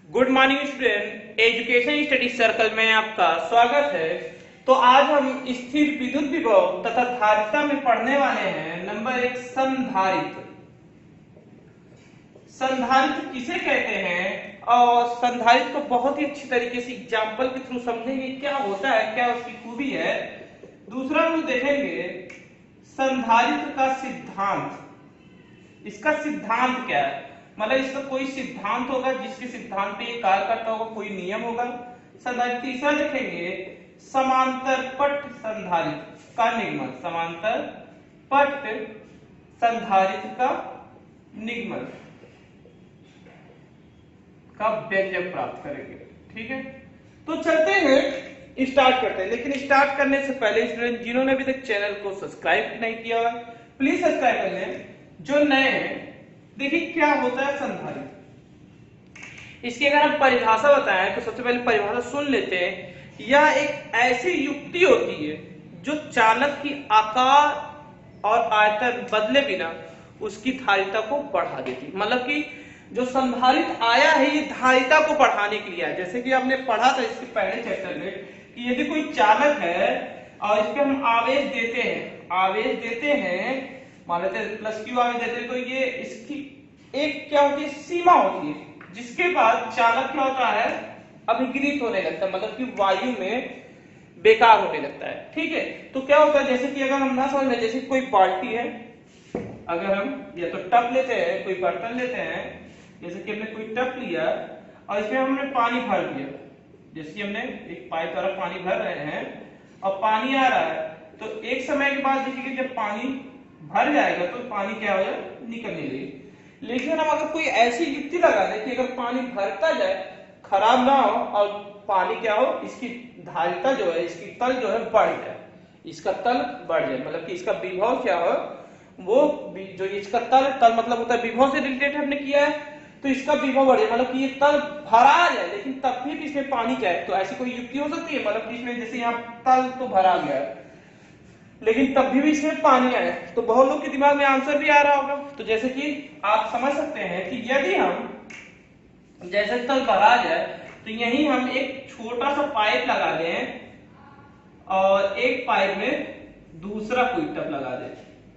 Good morning student, education study circle में आपका स्वागत है। तो आज हम स्थिर विद्युत विभव तथा धारिता में पढ़ने वाले हैं नंबर 1 संधारित्र। संधारित्र किसे कहते हैं और संधारित्र को बहुत ही अच्छी तरीके से एग्जाम्पल के थ्रू समझेंगे क्या होता है, क्या उसकी खूबी है। दूसरा हम देखेंगे संधारित्र का सिद्धांत। इसका सिद्धांत क्या है, मतलब इसका कोई सिद्धांत होगा जिसके सिद्धांत पे ये कार्य करता होगा, कोई नियम होगा। संधारित्र। तीसरा देखेंगे समांतर पट संधारित्र का निगमन। समांतर पट संधारित्र का निगमन का व्यंजक प्राप्त करेंगे। ठीक है, तो चलते हैं, स्टार्ट करते हैं। लेकिन स्टार्ट करने से पहले स्टूडेंट जिन्होंने अभी तक चैनल को सब्सक्राइब नहीं किया है प्लीज सब्सक्राइब कर लें। जो नए हैं, देखिए क्या होता है संधारित्र। इसकी अगर हम परिभाषा बताएं तो सबसे पहले परिभाषा सुन लेते हैं। यह एक ऐसी युक्ति होती है जो चालक की आकार और आयतन बदले बिना उसकी धारिता को बढ़ा देती है। मतलब कि जो संधारित्र आया है ये धारिता को बढ़ाने के लिए है। जैसे कि आपने पढ़ा था इसके पहले चैप्टर में कि यदि कोई चालक है और इस पे हम आवेश देते हैं, मान लेते हैं प्लस क्यू आवेश देते हैं, तो ये इसकी एक क्या होती है, सीमा होती है, जिसके बाद चालक क्या होता है, अभिक्रित होने लगता है, मतलब कि वायु में बेकार होने लगता है। ठीक है, तो क्या होता है, जैसे कि अगर हम ना समझ में, जैसे कोई बाल्टी है, अगर हम या तो टब लेते हैं, कोई बर्तन लेते हैं, जैसे कि हमने कोई टब लिया और इसमें हमने पानी भर दिया, जैसे कि हमने एक पाइप द्वारा पानी भर रहे हैं और पानी आ रहा है, तो एक समय के बाद देखिए जब पानी भर जाएगा तो पानी क्या हो जाए, निकलने लगे। लेकिन हम अगर कोई ऐसी युक्ति लगा दें कि अगर पानी भरता जाए, खराब ना हो और पानी क्या हो, इसकी धारिता जो है, इसकी तल जो है बढ़ जाए, इसका तल बढ़ जाए, मतलब कि इसका विभव क्या हो, वो जो इसका तल मतलब होता है विभव से रिलेटेड हमने किया है, तो इसका विभव बढ़ जाए, मतलब कि ये तल भरा जाए लेकिन तब भी इसमें पानी जाए। तो ऐसी कोई युक्ति हो सकती है, मतलब इसमें जैसे यहाँ तल तो भरा गया है लेकिन तब भी इसमें पानी आए, तो बहुत लोग के दिमाग में आंसर भी आ रहा होगा। तो जैसे कि आप समझ सकते हैं कि यदि हम जैसे तल भरा जाए तो यहीं हम एक छोटा सा पाइप लगा दें और एक पाइप में दूसरा कोई टब लगा दें।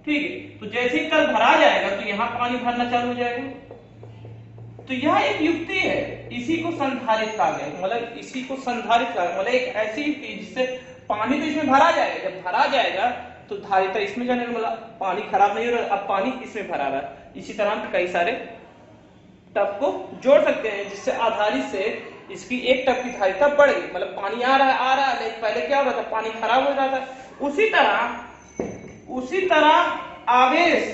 ठीक है, तो जैसे ही तल भरा जाएगा तो यहाँ पानी भरना चालू हो जाएगा। तो यह एक युक्ति है, इसी को संधारित्र कहा गया, मतलब इसी को संधारित्र कहा, मतलब एक ऐसी युक्ति जिससे पानी तो इसमें भरा जाएगा, जब भरा जाएगा तो धारिता इसमें जाने, मतलब पानी खराब नहीं हो रहा, अब पानी इसमें भरा रहा है। इसी तरह हम कई सारे टब को जोड़ सकते हैं जिससे आधारित से इसकी एक टब की धारिता बढ़ गई, मतलब पानी आ रहा है लेकिन पहले क्या हो रहा था, पानी खराब हो रहा था। उसी तरह आवेश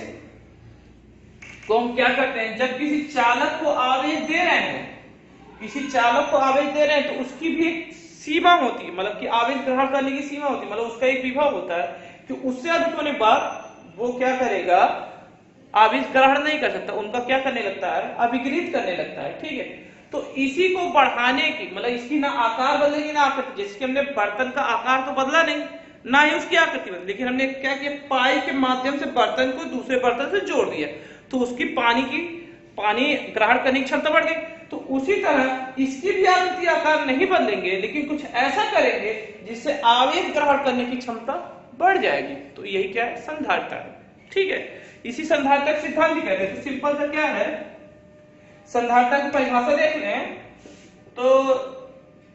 को हम क्या करते हैं, जब किसी चालक को आवेश दे रहे हैं, तो उसकी भी एक सीमा होती है, मतलब कि आवेश ग्रहण करने की सीमा होती है, मतलब उसका एक विभव होता है कि उससे अधिक होने पर वो क्या करेगा, आवेश ग्रहण नहीं कर सकता, उनका क्या करने लगता है, अभिक्रित करने लगता है। ठीक है, तो इसी को बढ़ाने की, मतलब इसकी ना आकार बदलेगी ना आकृति, जैसे कि हमने बर्तन का आकार तो बदला नहीं, ना ही उसकी आकृति बदली, लेकिन हमने क्या किया, पाइप के माध्यम से बर्तन को दूसरे बर्तन से जोड़ दिया, तो उसकी पानी ग्रहण करने की क्षमता बढ़ गई। तो उसी तरह इसकी भी आकृति आकार नहीं बदलेंगे लेकिन कुछ ऐसा करेंगे जिससे आवेश ग्रहण करने की क्षमता बढ़ जाएगी, तो यही क्या है, संधारित्र है। ठीक है, इसी संधारित्र का सिद्धांत भी कहते हैं। तो सिंपल सा क्या है, संधारित्र की परिभाषा देख लें तो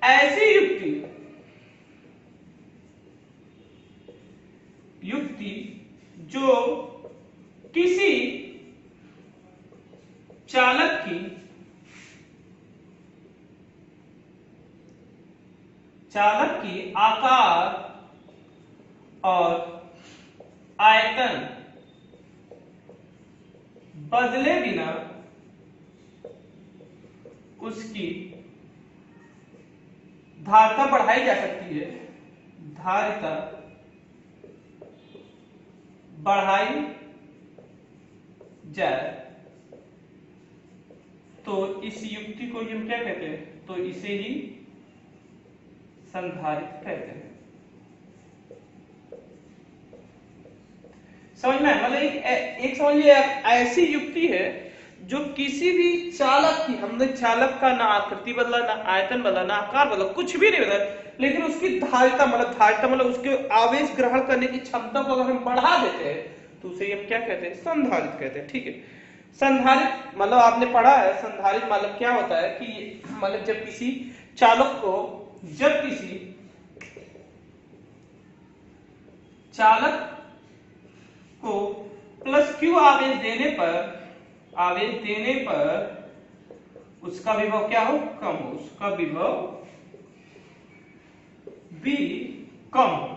ऐसी युक्ति जो किसी चालक की आकार और आयतन बदले बिना उसकी धारिता बढ़ाई जा सकती है, धारिता बढ़ाई जाए, तो इस युक्ति को हम क्या कहते हैं, तो इसे ही संधारित्र कहते हैं। समझ में, मतलब एक समझिए ऐसी युक्ति है जो किसी भी चालक की, हमने चालक का ना आकृति बदला, ना आयतन बदला, ना आकार बदला, कुछ भी नहीं बदला, लेकिन उसकी धारिता मतलब उसके आवेश ग्रहण करने की क्षमता को अगर हम बढ़ा देते हैं तो उसे हम क्या कहते हैं, संधारित्र कहते हैं। ठीक है, संधारित्र मतलब आपने पढ़ा है, संधारित्र मतलब क्या होता है कि मतलब जब किसी चालक को, जब किसी चालक को प्लस क्यू आवेश देने पर उसका विभव क्या हो, कम हो, उसका विभव भी कम हो।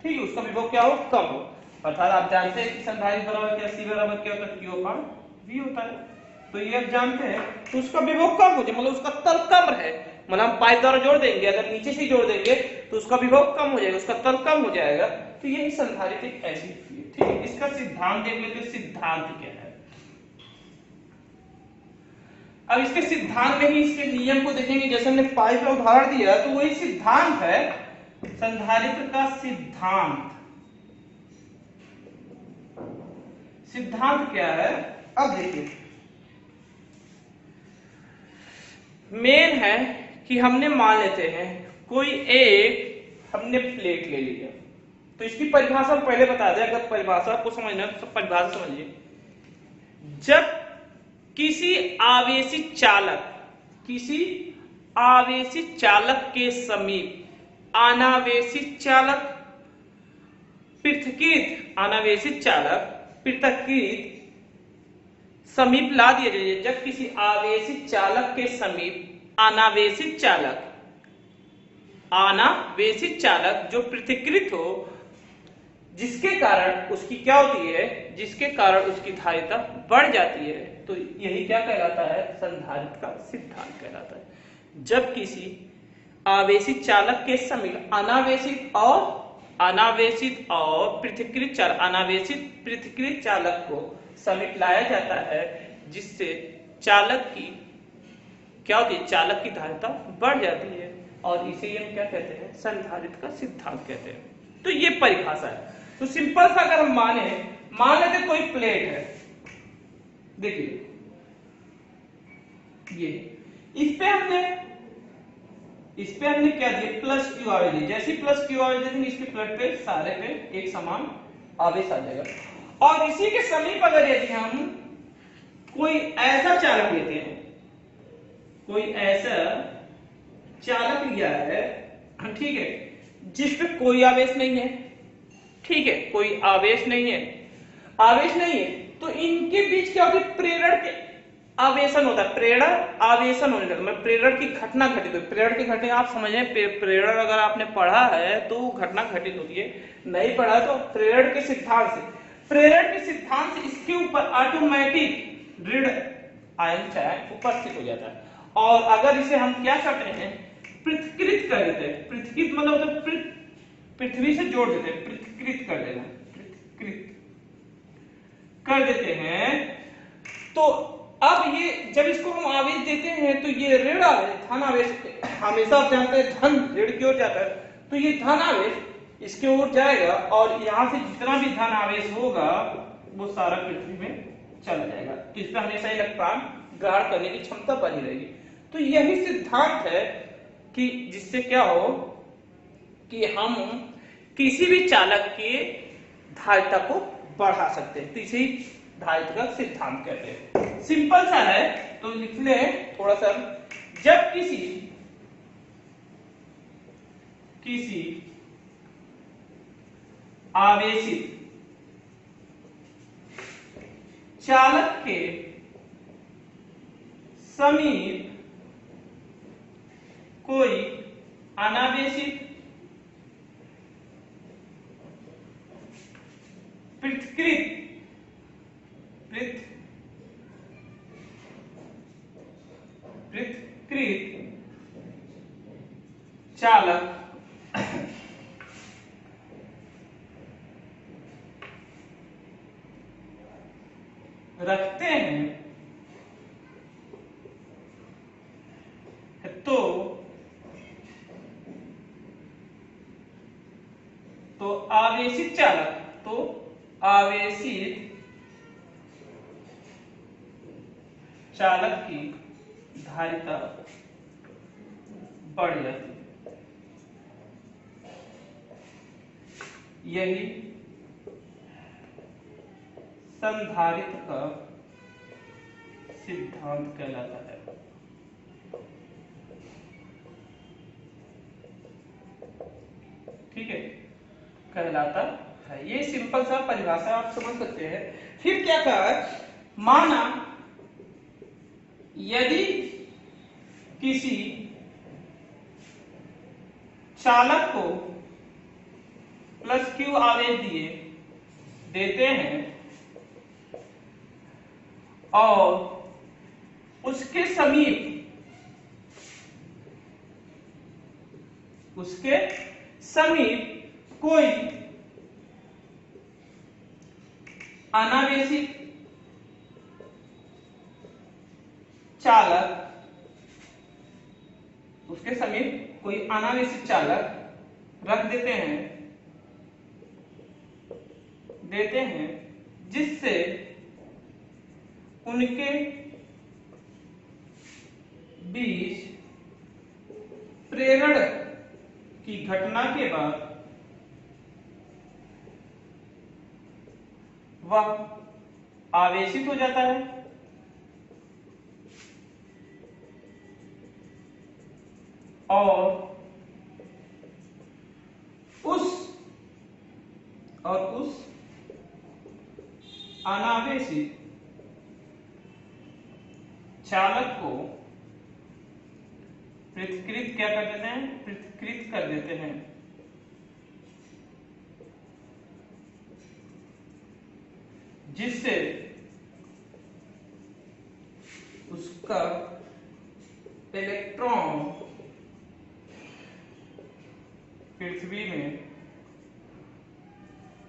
ठीक है, उसका विभव क्या हो, कम हो। अर्थात आप जानते हैं कि संधारित्र बराबर क्या, सी बराबर क्या होता है, क्यू अपॉन वी होता है। तो ये आप जानते हैं, तो उसका विभव कम हो जाए, मतलब उसका तल कम रहे, मतलब हम पाइप द्वारा जोड़ देंगे, अगर नीचे से जोड़ देंगे तो उसका विभव कम हो जाएगा, उसका तल कम हो जाएगा। तो यही संधारित्र एक ऐसी चीज है। ठीक है, इसका सिद्धांत देख लेते हैं, सिद्धांत क्या है। अब इसके सिद्धांत में ही इसके नियम को देखेंगे, जैसे हमने पाइप का उदाहरण दिया तो वही सिद्धांत है संधारित्र का सिद्धांत। सिद्धांत क्या है, अब देखिए, मेन है कि हमने मान लेते हैं कोई एक हमने प्लेट ले लिया, तो इसकी परिभाषा पहले बता दें, अगर परिभाषा को समझना तो परिभाषा समझिए। जब किसी आवेशित चालक के समीप पृथक्कृत समीप ला दिया जाए, जब किसी आवेशित चालक के समीप अनावेशित चालक जो पृथक्कृत हो, जिसके कारण उसकी क्या होती है, जिसके कारण उसकी धारिता बढ़ जाती है, तो यही क्या कहलाता है, संधारित्र का सिद्धांत कहलाता है। जब किसी आवेशित चालक के समीप अनावेशित और पृथक्कृत चालक को समीप लाया जाता है, जिससे चालक की क्या होती है, चालक की धारिता बढ़ जाती है, और इसे हम क्या कहते हैं, संधारित्र का सिद्धांत कहते हैं। तो ये परिभाषा है। तो सिंपल सा अगर हम मान लेते कोई प्लेट है, देखिए ये, इस पे हमने क्या दिया, प्लस क्यू आवेश दिया। जैसे प्लस क्यू आवेश देंगे, इसके प्लेट पे सारे पे एक समान आवेश आ जाएगा। और इसी के समीप अगर यदि हम कोई ऐसा चालक लेते हैं, कोई ऐसा चालक लिया है, ठीक है, जिस पे कोई आवेश नहीं है, ठीक है, कोई आवेश नहीं है, तो इनके बीच क्या होती है, प्रेरण के आवेशन होता है, प्रेरण आवेशन होने लगता है, प्रेरण की घटना घटित होती है। प्रेरण की घटना आप समझें, प्रेरण अगर आपने पढ़ा है तो घटना घटित होती है, नहीं पढ़ा है तो प्रेरण के सिद्धांत से इसके ऊपर ऑटोमेटिक ऋण आयन चाहे उपस्थित हो जाता है। और अगर इसे हम क्या करते हैं, पृथक्कृत कर देते हैं, पृथक्कृत मतलब पृथ्वी से जोड़ देते हैं, पृथक्कृत कर देते हैं, तो अब ये जब इसको हम आवेश देते हैं तो ये ऋण आवेश, धन आवेश, हमेशा आप जानते हैं धन ऋण की ओर जाता है, तो ये धन आवेश इसके ओर जाएगा, और यहां से जितना भी धन आवेश होगा वो सारा पृथ्वी में चला जाएगा, तो इसमें हमेशा इलेक्ट्रॉन ग्रहण करने की क्षमता बनी रहेगी। तो यही सिद्धांत है कि जिससे क्या हो कि हम किसी भी चालक की धारिता को बढ़ा सकते हैं, तो इसे धारित्र का सिद्धांत कहते हैं। सिंपल सा है, तो लिख ले थोड़ा सा। जब किसी आवेशित चालक के समीप कोई अनावेशित पृथक्कृत चालक रखते हैं, तो आवेशित चालक की धारिता बढ़ जाती है। यही संधारित्र का सिद्धांत कहलाता है। ठीक है, कहलाता है। ये सिंपल सा परिभाषा आप समझ सकते हैं। फिर क्या कहा, माना यदि किसी चालक को प्लस क्यू आवेश देते हैं और उसके समीप कोई अनावेशित चालक रख देते हैं जिससे उनके बीच प्रेरण की घटना के बाद वह आवेशित हो जाता है और उस अनावेशित चालक को पृथक्कृत कर देते हैं जिससे उसका इलेक्ट्रॉन पृथ्वी में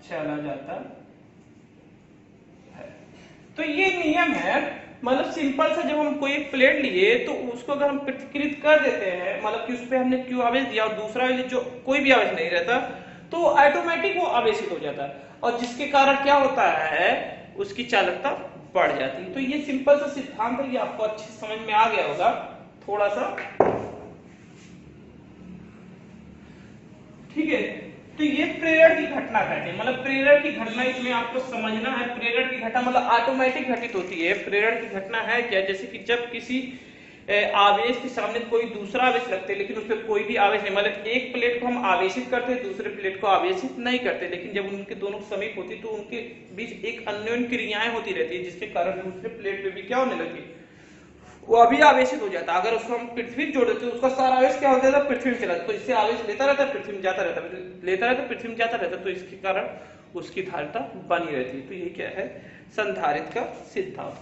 चला जाता है। तो ये नियम है, मतलब सिंपल सा, जब हम कोई एक प्लेट लिए तो उसको अगर हम पृथक्कृत कर देते हैं, मतलब कि उस पर हमने क्यू आवेश दिया और दूसरा जो कोई भी आवेश नहीं रहता, तो ऑटोमेटिक वो आवेशित हो जाता है और जिसके कारण क्या होता है, उसकी चालकता बढ़ जाती है। तो ये सिंपल सा सिद्धांत है, ये आपको अच्छे समझ में आ गया होगा थोड़ा सा। ठीक है, तो ये प्रेरण की घटना घटे, मतलब प्रेरण की घटना इसमें आपको समझना है। प्रेरण की घटना मतलब ऑटोमेटिक घटित होती है। प्रेरण की घटना है क्या, जैसे कि जब किसी आवेश के सामने कोई दूसरा आवेश लगते हैं लेकिन उस पर कोई भी आवेश नहीं, मतलब एक प्लेट को हम आवेशित करते हैं, दूसरे प्लेट को आवेशित नहीं करते, लेकिन जब उनके दोनों समीप होती तो उनके बीच एक अन्योन्य क्रियाएं होती रहती है जिसके कारण दूसरे प्लेट पे भी क्या होने लगती, वो अभी आवेशित हो जाता है। अगर उसको हम पृथ्वी जोड़ देते तो उसका सारा आवेश क्या हो जाता है, पृथ्वी में चला जाता है। तो इससे आवेश लेता रहता है, पृथ्वी में जाता रहता है, लेता रहता है, पृथ्वी में जाता रहता है, तो इसके कारण उसकी धारिता बनी रहती है। तो ये क्या है, संधारित्र का सिद्धांत।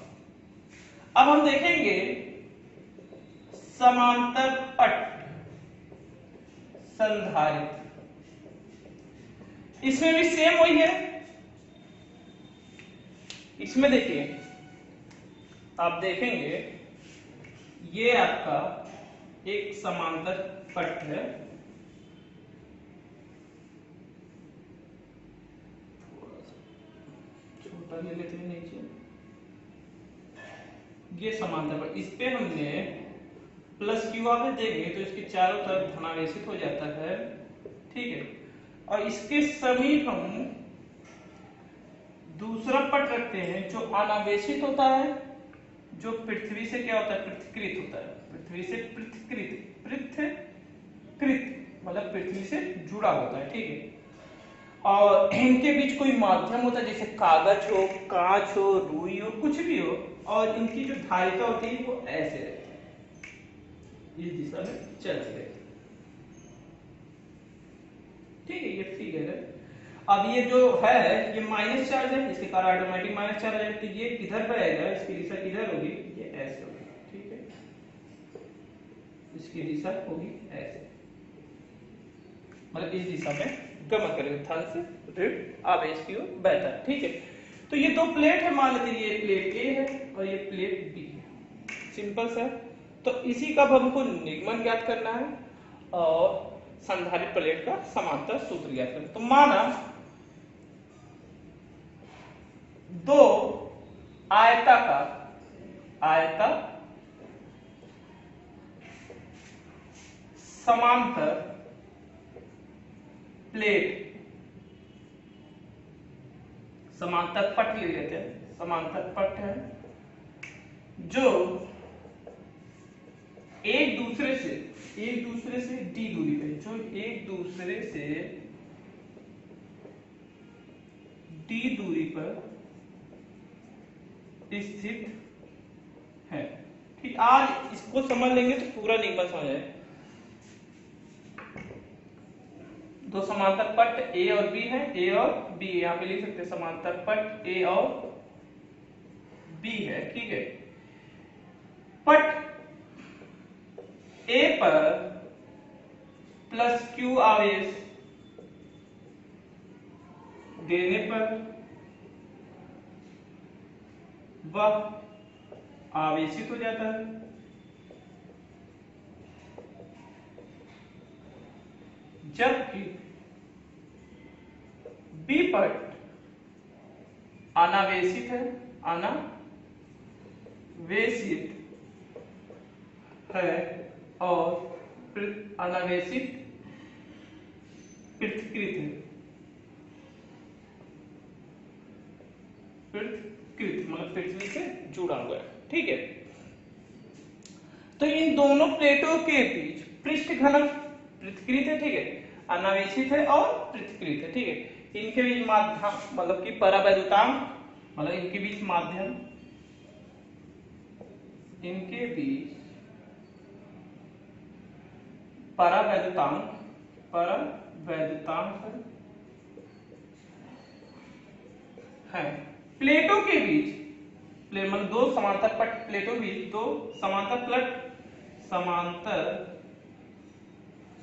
अब हम देखेंगे समांतर पट संधारित्र। इसमें भी सेम वही है। इसमें देखिए, आप देखेंगे ये आपका एक समांतर पट है, छोटा ले लेते हैं नीचे, ये समांतर पट, इस पे हमने प्लस क्यू आवेश देंगे तो इसके चारों तरफ धनावेशित हो जाता है। ठीक है, और इसके समीप हम दूसरा पट रखते हैं जो अनावेशित होता है, जो पृथ्वी से क्या होता है, पृथक्कृत होता है। पृथ्वी से पृथक्कृत मतलब पृथ्वी से जुड़ा होता है। ठीक है, और इनके बीच कोई माध्यम होता है, जैसे कागज हो, कांच हो, रुई हो, कुछ भी हो, और इनकी जो धारिता होती है वो ऐसे रहती है, इस दिशा में चलती रहती है। ठीक है, ये फिगर है। अब ये जो है ये माइनस चार्ज है, इसके कारण ऑटोमेटिक माइनस चार्ज है, तो ये किधर जाएगा, इसकी दिशा किधर होगी, ये ऐसे होगी। ठीक है, इसकी दिशा होगी ऐसे, मतलब इस दिशा में गमन करेगा, धन से ऋण आवेश की ओर बहता है। ठीक है, तो ये दो प्लेट है, मान लेते हैं ये प्लेट ए है और ये प्लेट बी है, सिंपल सा। तो इसी का हमको निगमन ज्ञात करना है और संधारित्र प्लेट का समांतर सूत्र ज्ञात करना। तो माना दो आयताकार आयता समांतर प्लेट, समांतर पट ले लेते हैं, समांतर पट है जो एक दूसरे से d दूरी पे, जो एक दूसरे से d दूरी पर स्थित है। ठीक, आज इसको समझ लेंगे तो पूरा निगमा समझ आए। दो समांतर पट A और B है, A और B यहाँ पे लिख सकते हैं, समांतर पट A और B है। ठीक है, पट A पर प्लस Q आवेश देने पर वह आवेशित हो जाता है, जबकि B पट अनावेशित है, अनावेशित है और अनावेशित पृथक्कृत है, पृथक्कृत मतलब पृथ्वी से जुड़ा हुआ है। ठीक है, तो इन दोनों प्लेटों के बीच पृष्ठ घनत्व पृथक्कृत है। ठीक है, अनावेशित है और पृथक्कृत है। ठीक है, इनके बीच माध्यम मतलब कि परावैद्युतांक, मतलब इनके बीच माध्यम, इनके बीच परावैद्युतांक है। प्लेटों के बीच मतलब दो समांतर पट प्लेटों के बीच, दो समांतर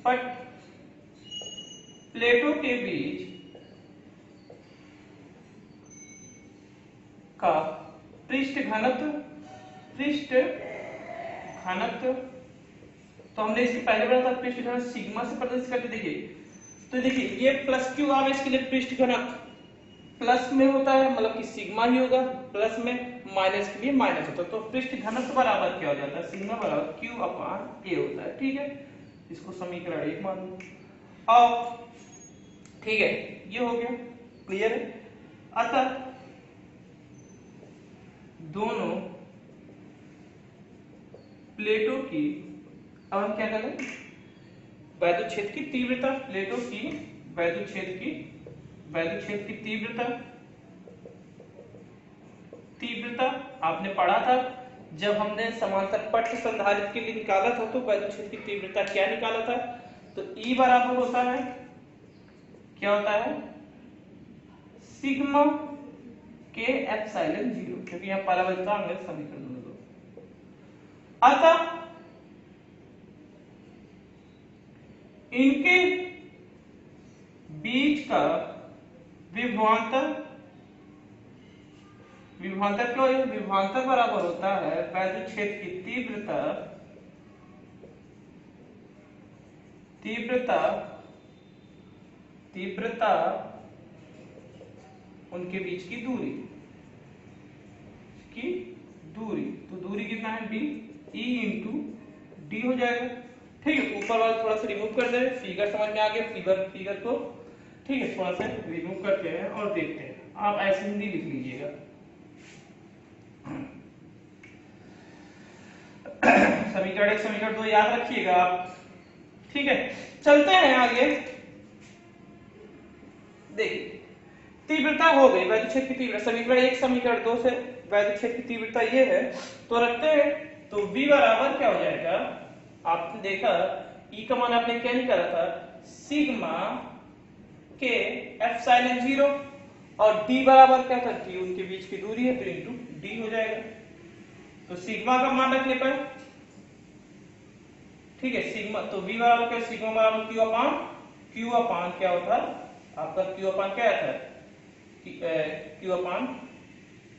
पट प्लेटों के बीच का पृष्ठ घनत्व तो हमने इसके पहले पढ़ा था, पृष्ठ घनत्व सिग्मा से प्रदर्शित करके। देखिए तो देखिए ये प्लस क्यू आवेश के लिए पृष्ठ घनत्व प्लस में होता है, मतलब कि सिग्मा ही होगा, प्लस में माइनस के लिए माइनस होता है, तो पृष्ठ घनत्व बराबर क्या हो जाता है, सिग्मा बराबर क्यू अपॉन ए होता है। ठीक है, इसको समीकरण 1 मान लो। अब ठीक है, ये हो गया, क्लियर है। अतः दोनों प्लेटों की, अब हम क्या करें, वैद्युत क्षेत्र की तीव्रता, प्लेटों की वैद्युत क्षेत्र की तीव्रता आपने पढ़ा था जब हमने समांतर पट संधारित्र के लिए निकाला था, तो वैद्युत क्षेत्र की तीव्रता क्या निकाला था, तो E बराबर होता है, क्या होता है, सिग्मा के एप्सिलॉन 0, क्योंकि यहाँ परावैद्युतांक है समीकरण में दो। अतः इनके बीच का विभवांतर क्या है, विभवांतर बराबर होता है वैद्युत क्षेत्र की तीव्रता उनके बीच की दूरी तो दूरी कितना है, d, E इंटू डी हो जाएगा। ठीक है, ऊपर वाला थोड़ा सा रिमूव कर दे, फिगर समझ में आ गया, फिगर को ठीक है थोड़ा सा रिमूव करते हैं और देखते हैं। आप ऐसे हिंदी लिख लीजिएगा। समीकरण 1 समीकरण 2 याद रखिएगा आप। ठीक है, चलते हैं आगे। देखिए तीव्रता हो गई, वैद्युत क्षेत्र की तीव्रता, समीकरण 1 समीकरण 2 से वैद्युत क्षेत्र की तीव्रता ये है, तो रखते हैं, तो V बराबर क्या हो जाएगा, आपने देखा E का मान आपने क्या निकाला था, सिग्मा के एप्सिलॉन 0, और D बराबर क्या था, D उनके बीच की दूरी है, तो इंटू D हो जाएगा। तो सिग्मा का मान रखने पर ठीक है, सिग्मा तो V बराबर क्या, सिग्मा बराबर Q अपान क्या होता है आपका, Q अपान क्या था, Q अपान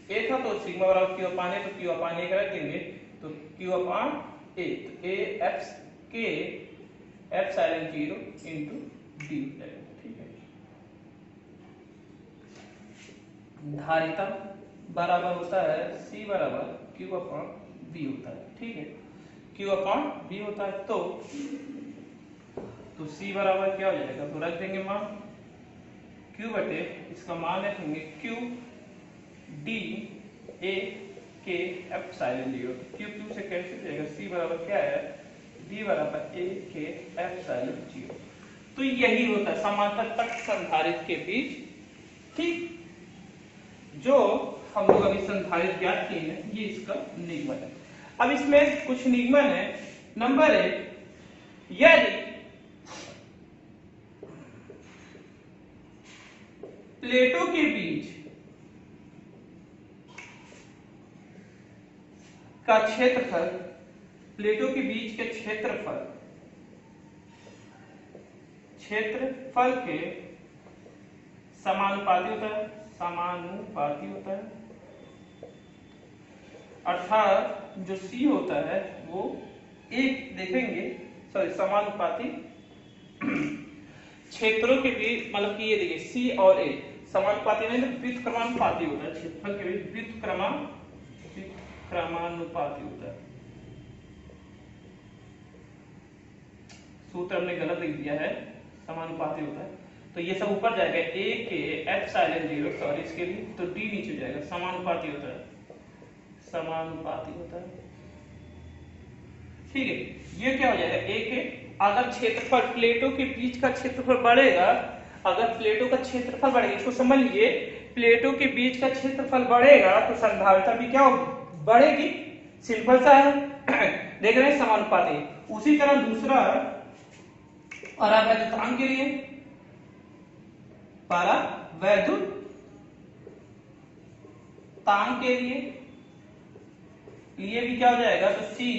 A था, तो सिग्मा बराबर Q अपान A, तो Q अपान A रख देंगे, तो Q अपान A, तो A F के एप्सिलॉन 0 इंटू D हो जाएगा। ठीक है, धारिता बराबर होता है C बराबर Q अपान बी होता है, ठीक है, क्यू अपॉन बी होता है। तो सी बराबर क्या हो जाएगा, तो रख देंगे मान क्यू बटे इसका मान रखेंगे क्यू डी ए के एप्सिलॉन जीरो। क्यू क्यू से कैंसिल जाएगा, सी बराबर क्या है, डी बराबर ए के एप्सिलॉन जीरो। तो यही होता है समांतर तक संधारित्र के बीच, ठीक, जो हम लोग अभी संधारित्र ज्ञात किए हैं, ये इसका निगमन है। अब इसमें कुछ निगमन है। नंबर 1, यदि प्लेटों के बीच का क्षेत्रफल, प्लेटों के बीच के क्षेत्रफल के समानुपाती होता है, समानुपाती होता है, अर्थात जो सी होता है वो एक देखेंगे, सॉरी समानुपाती क्षेत्रों के बीच, मतलब कि ये देखिए सी और ए समानुपाती नहीं तो व्युत्क्रमानुपाती होता है, क्षेत्रफल के बीच व्युत्क्रमानुपाती होता है। सूत्र हमने गलत लिख दिया है, समानुपाती होता है, तो ये सब ऊपर जाएगा ए के एप्सिलॉन जीरो, सॉरी इसके लिए, तो डी नीचे जाएगा, समानुपाती होता है, समानुपाती होता है, ठीक है। ये क्या हो जाएगा, ए के, अगर क्षेत्रफल प्लेटों के बीच का क्षेत्रफल बढ़ेगा, अगर प्लेटों का क्षेत्रफल बढ़ेगा, इसको समझ लीजिए, प्लेटों के बीच का क्षेत्रफल बढ़ेगा तो संधारिता भी क्या होगी, बढ़ेगी, सिंपल सा है। देख रहे हैं समानुपाती। उसी तरह दूसरा परावैद्युतांक के लिए, परावैद्युतांक के लिए भी क्या हो जाएगा, तो सी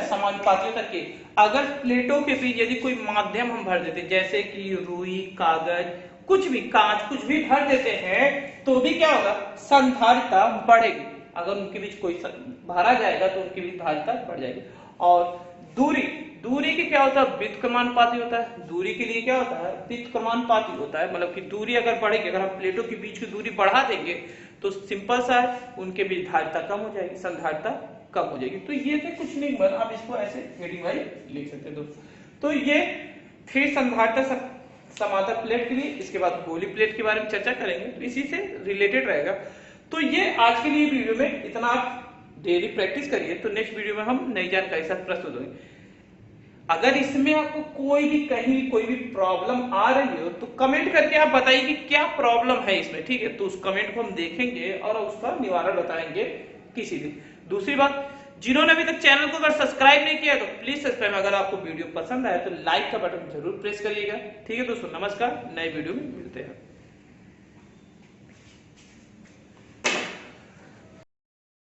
समानुपातियों तक के, अगर प्लेटों के बीच यदि कोई माध्यम हम भर देते, जैसे कि रुई, कागज, कुछ भी, कांच, कुछ भी भर देते हैं, तो भी क्या होगा, संधारिता बढ़ेगी। अगर उनके बीच कोई भरा जाएगा तो उनके बीच धारिता बढ़ जाएगी। और दूरी के क्या होता है, व्युत्क्रमानुपाती होता है। दूरी के लिए क्या होता है, व्युत्क्रमानुपाती होता है, मतलब कि दूरी अगर बढ़ेगी, अगर हम प्लेटों के बीच की दूरी बढ़ा देंगे तो सिंपल सा है, उनके बीच धारिता कम हो जाएगी, संधारिता कम हो जाएगी। तो ये थे कुछ निगमन, आप इसको ऐसे हेडिंग वाइज लिख सकते हैं दोस्तों। तो ये फिर संधारिता समांतर प्लेट के लिए, इसके बाद गोली प्लेट के बारे में चर्चा करेंगे, तो इसी से रिलेटेड रहेगा। तो ये आज के लिए वीडियो में इतना, आप डेली प्रैक्टिस करिए, तो नेक्स्ट वीडियो में हम नई जानकारी साथ प्रस्तुत होंगे। अगर इसमें आपको कोई भी कहीं कोई भी प्रॉब्लम आ रही हो तो कमेंट करके आप बताइए कि क्या प्रॉब्लम है इसमें, ठीक है, तो उस कमेंट को हम देखेंगे और उसका निवारण बताएंगे किसी दिन। दूसरी बात, जिन्होंने अभी तक चैनल को अगर सब्सक्राइब नहीं किया तो प्लीज सब्सक्राइब। अगर आपको वीडियो पसंद आए तो लाइक का बटन जरूर प्रेस करिएगा, ठीक है दोस्तों। नमस्कार, नए वीडियो में मिलते हैं।